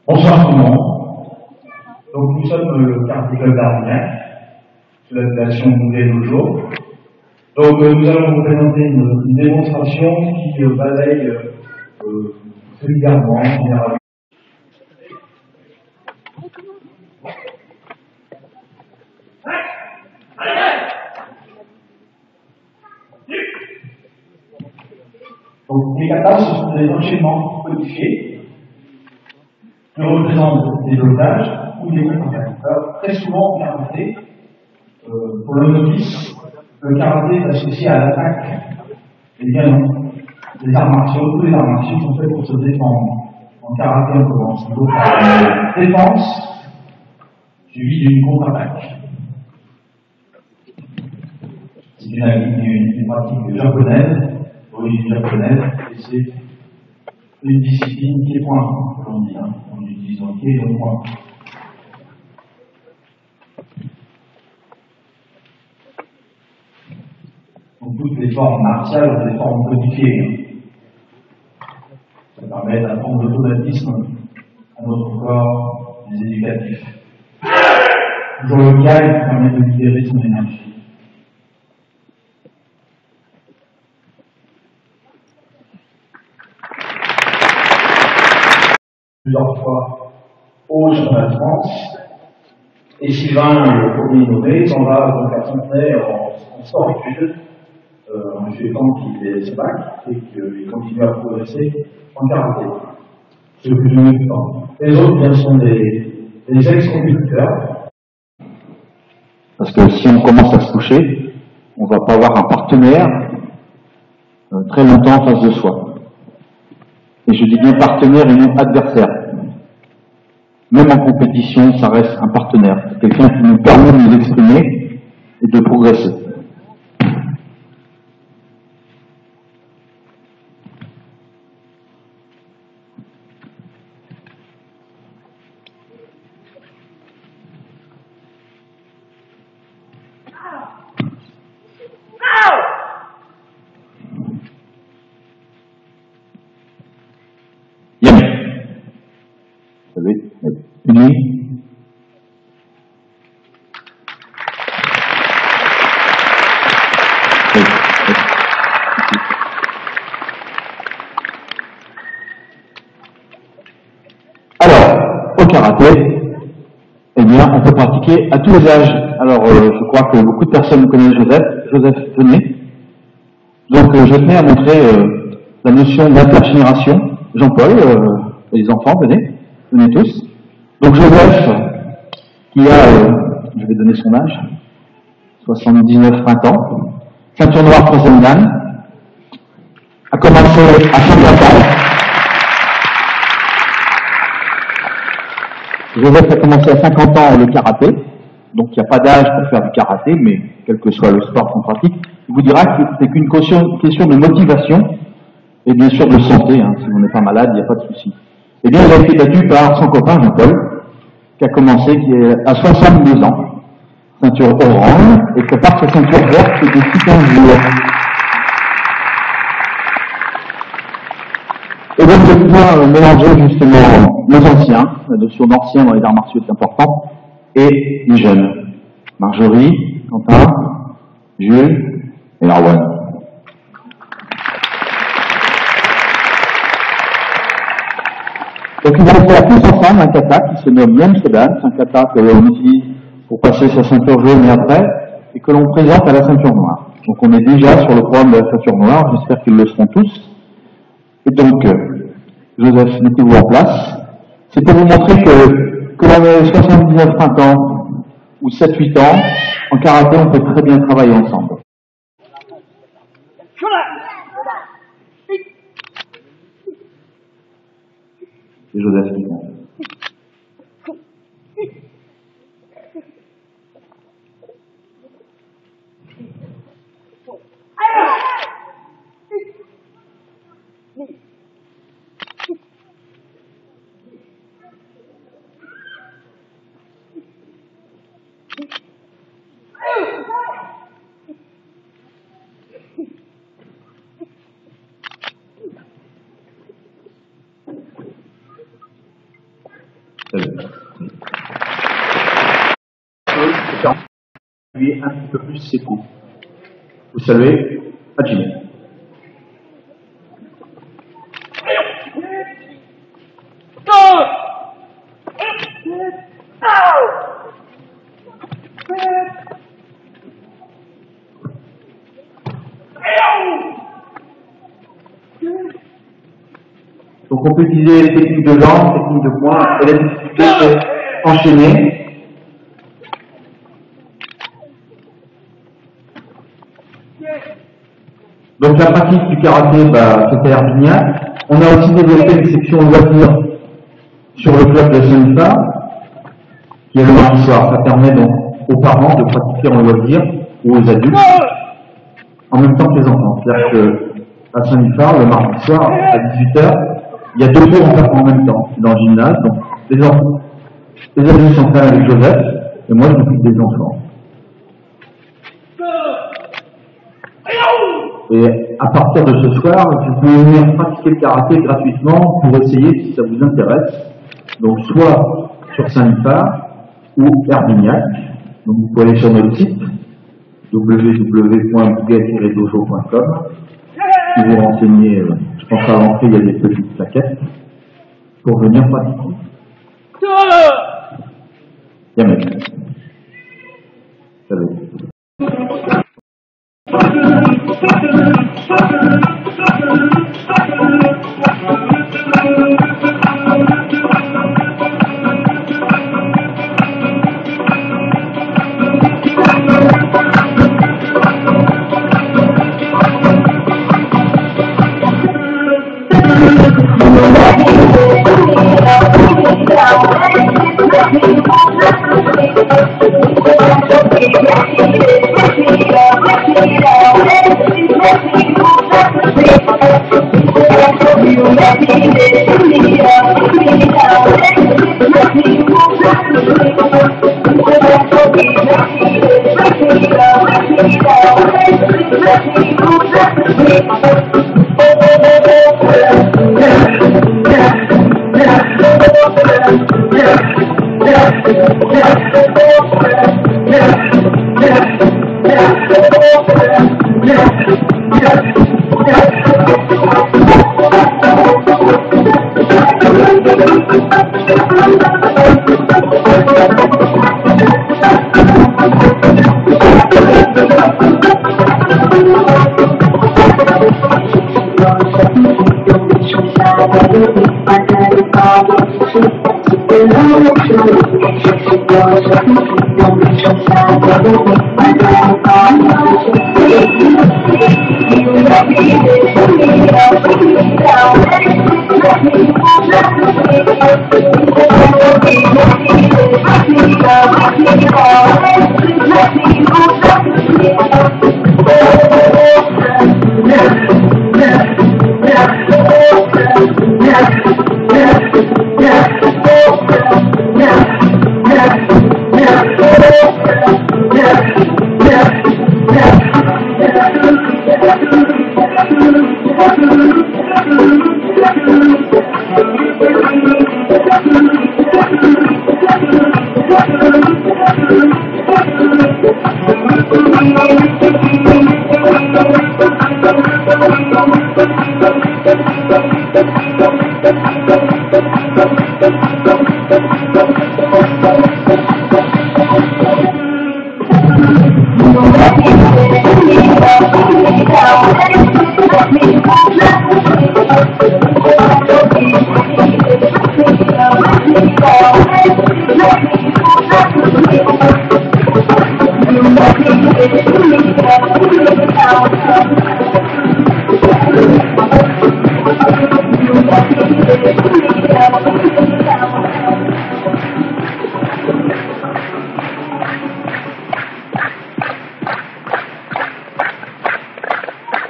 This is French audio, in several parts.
Bonsoir tout le monde. Donc nous sommes le quartier École d'Armagnac, sous l'appellation Boulet Dojo. Donc nous allons vous présenter une démonstration qui balaye solidairement, généralement. Donc les katas, ce sont des enchaînements codifiés qui représentent des blocages ou des contacts. Alors, très souvent, en karaté, pour le novice, le karaté est associé à l'attaque. Eh bien non. Les arts martiaux, tous les arts martiaux sont faits pour se défendre. En karaté, on commence toujours par la défense, suivie d'une contre-attaque. C'est une pratique japonaise, d'origine japonaise, et c'est une discipline qui est point, comme on dit, hein. On utilise un pied et un point. Donc toutes les formes martiales sont des formes codifiées. Ça permet d'apprendre l'automatisme à notre corps des éducatifs. Toujours le calme qui permet de libérer son énergie. Plusieurs fois au championnat de France. Et Sylvain, le premier nommé, s'en va donc à Fontenay en sport-études, en suivant qu'il est ses bacs et qu'il continue à progresser en karaté. C'est le plus de temps. Les autres, bien, sont des ex-compétiteurs. Parce que si on commence à se toucher, on ne va pas avoir un partenaire très longtemps en face de soi. Et je dis bien partenaire et non adversaire. Même en compétition, ça reste un partenaire. C'est quelqu'un qui nous permet de nous exprimer et de progresser. Vous savez, unis. Alors, au karaté, eh bien, on peut pratiquer à tous les âges. Alors, je crois que beaucoup de personnes connaissent Joseph. Joseph, venez. Donc, je tenais à montrer la notion d'intergénération. Jean-Paul, les enfants, venez tous. Donc Joseph, qui a, je vais donner son âge, 79-20 ans, ceinture noire troisième dan, a commencé à 50 ans. Joseph a commencé à 50 ans le karaté, donc il n'y a pas d'âge pour faire du karaté, mais quel que soit le sport qu'on pratique, il vous dira que c'est qu'une question de motivation et bien sûr de santé, hein. Si on n'est pas malade, il n'y a pas de souci. Eh bien, il a été battu par son copain Jean-Paul, qui a commencé, qui est à 62 ans, ceinture orange, et qui part sa ceinture verte depuis 15 jours. Et donc, je vais mélanger justement nos anciens, la notion d'anciens dans les arts martiaux est importante, et les jeunes. Marjorie, Quentin, Jules et Arwan. Donc ils vont faire tous ensemble un kata qui se nomme Yam Sedan, c'est un kata que l'on utilise pour passer sa ceinture jaune et après, et que l'on présente à la ceinture noire. Donc on est déjà sur le programme de la ceinture noire, j'espère qu'ils le seront tous. Et donc, Joseph, mettez-vous en place. C'est pour vous montrer que l'on ait 79-30 ans ou 7-8 ans, en karaté, on peut très bien travailler ensemble. C'est Joseph qui vient. Lui un petit peu plus ses coups. Vous saluez, Hajime. Donc on peut utiliser les techniques de jambes, techniques de poing, et la difficulté c'est enchaîner. Donc la pratique du karaté, c'était Herbignac. On a aussi développé une section loisirs sur le club de Saint-Nicolas, qui est le mardi soir. Ça permet donc aux parents de pratiquer en loisir ou aux adultes en même temps que les enfants. C'est-à-dire qu'à Saint-Nicolas, le mardi soir, à 18h, il y a 2 cours en même temps dans le gymnase. Donc les enfants, les adultes s'entraînent avec Joseph, et moi je m'occupe des enfants. Et à partir de ce soir, vous pouvez venir pratiquer le karaté gratuitement pour essayer si ça vous intéresse. Donc soit sur Saint-Lifard ou Herbignac. Donc vous pouvez aller sur notre site www.bouguet-dojo.com et vous renseigner, je pense à l'entrée il y a des petites plaquettes pour venir pratiquer. Yamen. Salut.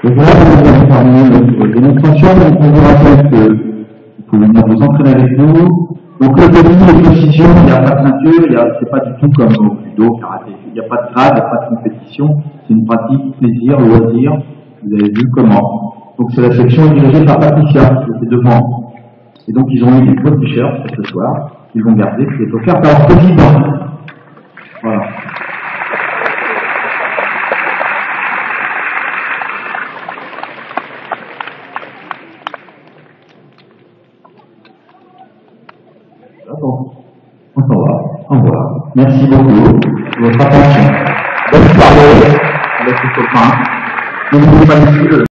Et voilà, vous avez terminé notre démonstration. Donc, on vous rappelle que vous pouvez venir vous entraîner avec nous. Donc, l'autonomie, les précisions, il n'y a pas de ceinture, c'est pas du tout comme au judo, karaté. Il n'y a pas de grade, il n'y a pas de compétition. C'est une pratique, plaisir, loisir. Vous avez vu comment. Donc, c'est la section dirigée par Patricia, qui était devant. Et donc, ils ont eu des beaux t-shirts ce soir, qu'ils vont garder, qui est offert par leur président. Voilà. On s'en va. Au revoir. Merci beaucoup de votre attention. Bonne soirée avec les copains. N'oubliez pas de